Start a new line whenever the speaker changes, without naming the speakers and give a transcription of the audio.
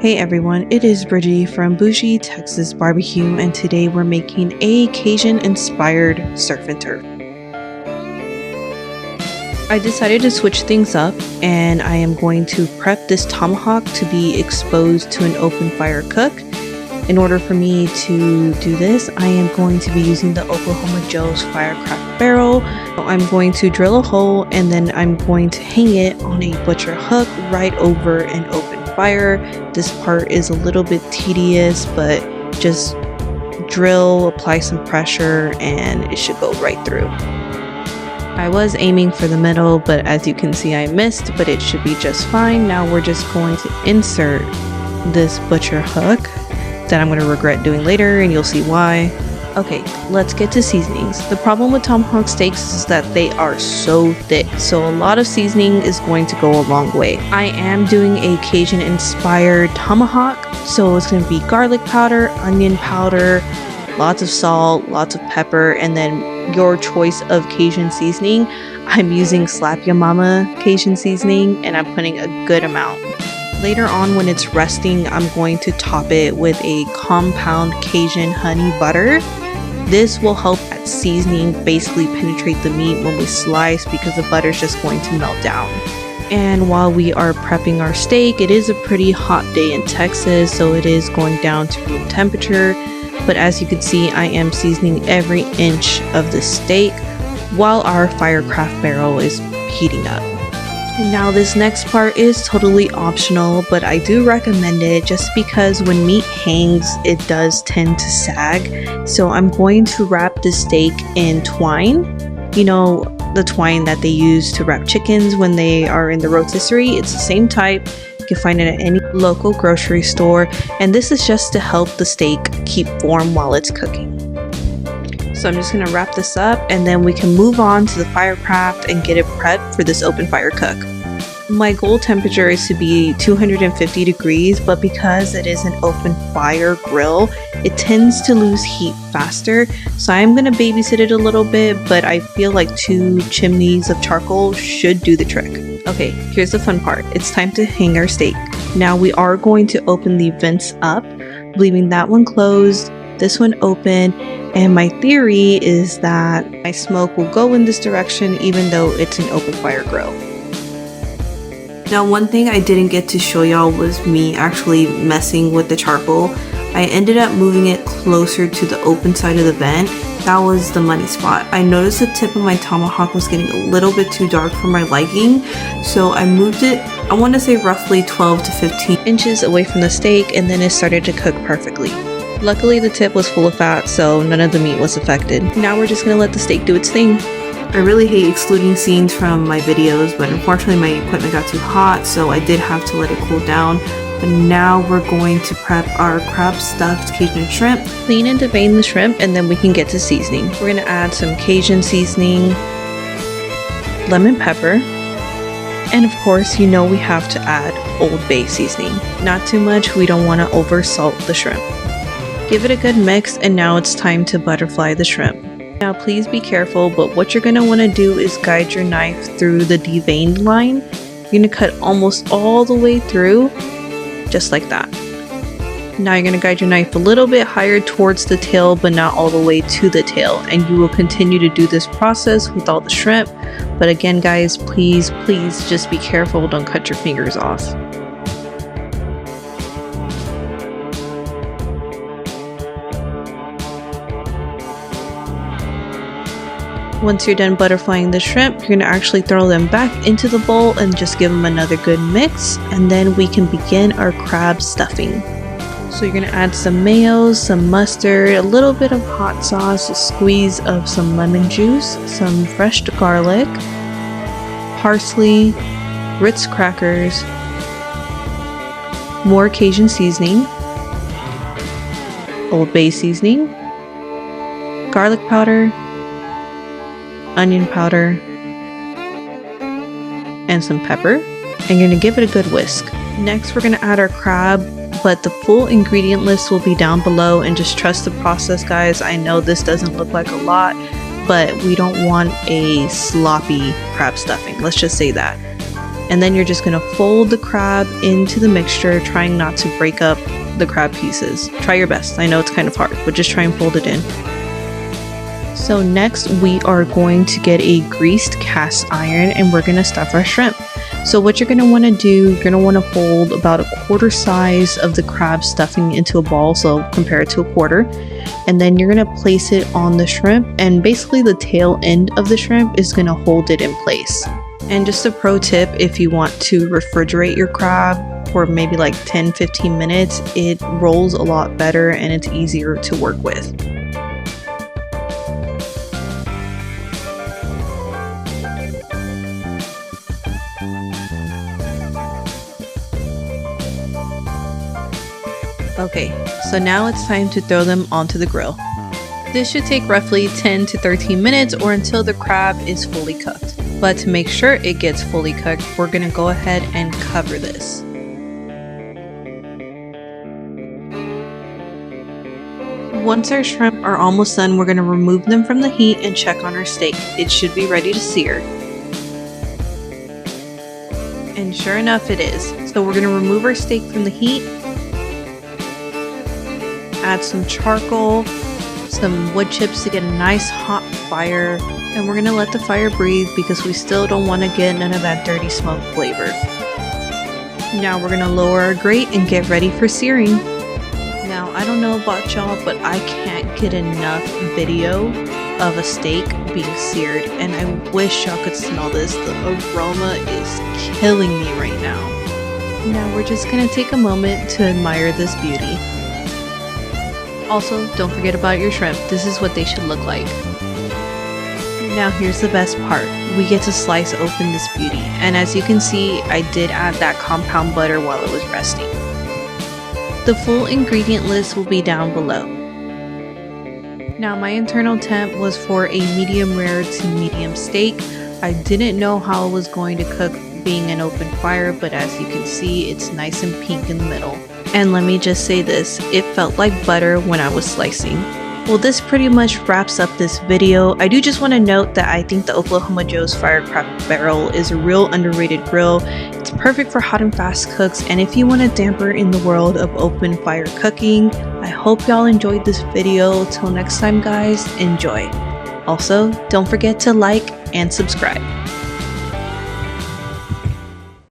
Hey everyone, it is Brigie from Boujee, Texas Barbecue, and today we're making a Cajun-inspired surf and turf. I decided to switch things up, and I am going to prep this tomahawk to be exposed to an open fire cook. In order for me to do this, I am going to be using the Oklahoma Joe's Firecraft barrel. I'm going to drill a hole, and then I'm going to hang it on a butcher hook right over an open fire. This part is a little bit tedious, but just drill, apply some pressure, and it should go right through. I was aiming for the middle, but as you can see I missed, but it should be just fine. Now we're just going to insert this butcher hook that I'm going to regret doing later, and you'll see why. Okay, let's get to seasonings. The problem with tomahawk steaks is that they are so thick, so a lot of seasoning is going to go a long way. I am doing a Cajun inspired tomahawk, so it's going to be garlic powder, onion powder, lots of salt, lots of pepper, and then your choice of Cajun seasoning. I'm using Slap Ya Mama Cajun seasoning, and I'm putting a good amount. Later on, when it's resting, I'm going to top it with a compound Cajun honey butter. This will help that seasoning basically penetrate the meat when we slice, because the butter is just going to melt down. And while we are prepping our steak, it is a pretty hot day in Texas, so it is going down to room temperature. But as you can see, I am seasoning every inch of the steak while our Firecraft barrel is heating up. And now this next part is totally optional, but I do recommend it just because when meat hangs, it does tend to sag. So I'm going to wrap the steak in twine. You know, the twine that they use to wrap chickens when they are in the rotisserie. It's the same type. You can find it at any local grocery store. And this is just to help the steak keep warm while it's cooking. So I'm just going to wrap this up, and then we can move on to the Firecraft and get it prepped for this open fire cook. My goal temperature is to be 250 degrees, but because it is an open fire grill, it tends to lose heat faster. So I'm going to babysit it a little bit, but I feel like 2 chimneys of charcoal should do the trick. Okay, here's the fun part. It's time to hang our steak. Now we are going to open the vents up, leaving that one closed, this one open. And my theory is that my smoke will go in this direction even though it's an open fire grill. Now, one thing I didn't get to show y'all was me actually messing with the charcoal. I ended up moving it closer to the open side of the vent. That was the money spot. I noticed the tip of my tomahawk was getting a little bit too dark for my liking, so I moved it, I want to say roughly 12 to 15 inches away from the steak, and then it started to cook perfectly. Luckily, the tip was full of fat, so none of the meat was affected. Now we're just gonna let the steak do its thing. I really hate excluding scenes from my videos, but unfortunately my equipment got too hot, so I did have to let it cool down. But now we're going to prep our crab stuffed Cajun shrimp. Clean and devein the shrimp, and then we can get to seasoning. We're gonna add some Cajun seasoning, lemon pepper, and of course, you know we have to add Old Bay seasoning. Not too much, we don't want to over salt the shrimp. Give it a good mix, and now it's time to butterfly the shrimp. Now please be careful, but what you're going to want to do is guide your knife through the deveined line. You're going to cut almost all the way through, just like that. Now you're going to guide your knife a little bit higher towards the tail, but not all the way to the tail. And you will continue to do this process with all the shrimp. But again, guys, please just be careful. Don't cut your fingers off. Once you're done butterflying the shrimp, you're going to actually throw them back into the bowl and just give them another good mix, and then we can begin our crab stuffing. So you're going to add some mayo, some mustard, a little bit of hot sauce, a squeeze of some lemon juice, some fresh garlic, parsley, Ritz crackers, more Cajun seasoning, Old Bay seasoning, garlic powder, onion powder, and some pepper, and you're going to give it a good whisk. Next, we're going to add our crab, but the full ingredient list will be down below, and just trust the process, guys. I know this doesn't look like a lot, but we don't want a sloppy crab stuffing. Let's just say that. And then you're just going to fold the crab into the mixture, trying not to break up the crab pieces. Try your best. I know it's kind of hard, but just try and fold it in. So next we are going to get a greased cast iron and we're going to stuff our shrimp. So what you're going to want to do, you're going to want to fold about 1/4 size of the crab stuffing into a ball, so compare it to 1/4. And then you're going to place it on the shrimp, and basically the tail end of the shrimp is going to hold it in place. And just a pro tip, if you want to refrigerate your crab for maybe like 10-15 minutes, it rolls a lot better and it's easier to work with. Okay, so now it's time to throw them onto the grill. This should take roughly 10 to 13 minutes or until the crab is fully cooked. But to make sure it gets fully cooked, we're going to go ahead and cover this. Once our shrimp are almost done, we're going to remove them from the heat and check on our steak. It should be ready to sear. And sure enough, it is. So we're going to remove our steak from the heat. Add some charcoal, some wood chips to get a nice hot fire, and we're gonna let the fire breathe because we still don't want to get none of that dirty smoke flavor. Now we're gonna lower our grate and get ready for searing. Now I don't know about y'all, but I can't get enough video of a steak being seared, and I wish y'all could smell this. The aroma is killing me right now. Now we're just gonna take a moment to admire this beauty. Also, don't forget about your shrimp. This is what they should look like. Now here's the best part. We get to slice open this beauty. And as you can see, I did add that compound butter while it was resting. The full ingredient list will be down below. Now my internal temp was for a medium rare to medium steak. I didn't know how it was going to cook being an open fire, but as you can see, it's nice and pink in the middle. And let me just say this, it felt like butter when I was slicing. Well, this pretty much wraps up this video. I do just want to note that I think the Oklahoma Joe's Firecraft Barrel is a real underrated grill. It's perfect for hot and fast cooks, and if you want to damper in the world of open fire cooking. I hope y'all enjoyed this video. Till next time guys, enjoy. Also, don't forget to like and subscribe.